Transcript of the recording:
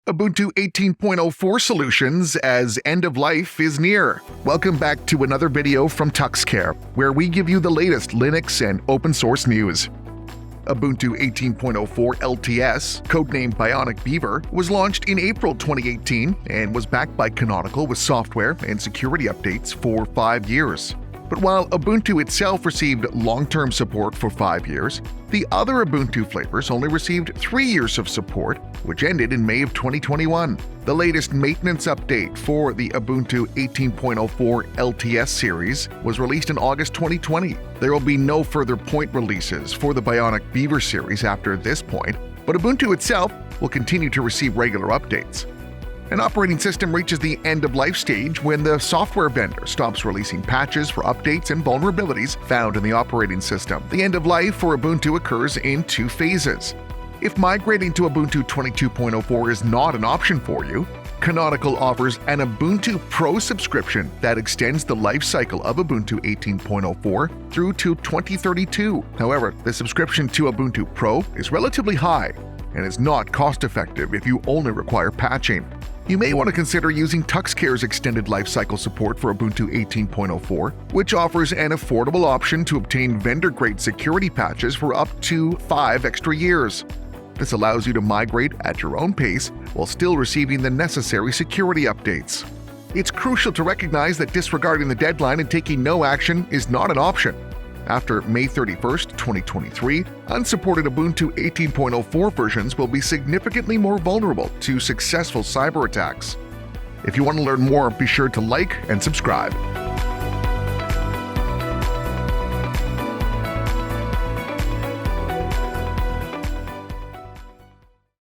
Ubuntu 18.04 solutions as end of life is near. Welcome back to another video from TuxCare, where we give you the latest Linux and open source news. Ubuntu 18.04 LTS, codenamed Bionic Beaver, was launched in April 2018 and was backed by Canonical with software and security updates for 5 years. But while Ubuntu itself received long-term support for 5 years, the other Ubuntu flavors only received 3 years of support, which ended in May of 2021. The latest maintenance update for the Ubuntu 18.04 LTS series was released in August 2020. There will be no further point releases for the Bionic Beaver series after this point, but Ubuntu itself will continue to receive regular updates. An operating system reaches the end-of-life stage when the software vendor stops releasing patches for updates and vulnerabilities found in the operating system. The end of life for Ubuntu occurs in 2 phases. If migrating to Ubuntu 22.04 is not an option for you, Canonical offers an Ubuntu Pro subscription that extends the life cycle of Ubuntu 18.04 through to 2032. However, the subscription to Ubuntu Pro is relatively high and is not cost-effective if you only require patching. You may want to consider using TuxCare's extended lifecycle support for Ubuntu 18.04, which offers an affordable option to obtain vendor-grade security patches for up to 5 extra years. This allows you to migrate at your own pace while still receiving the necessary security updates. It's crucial to recognize that disregarding the deadline and taking no action is not an option. After May 31st, 2023, unsupported Ubuntu 18.04 versions will be significantly more vulnerable to successful cyber attacks. If you want to learn more, be sure to like and subscribe.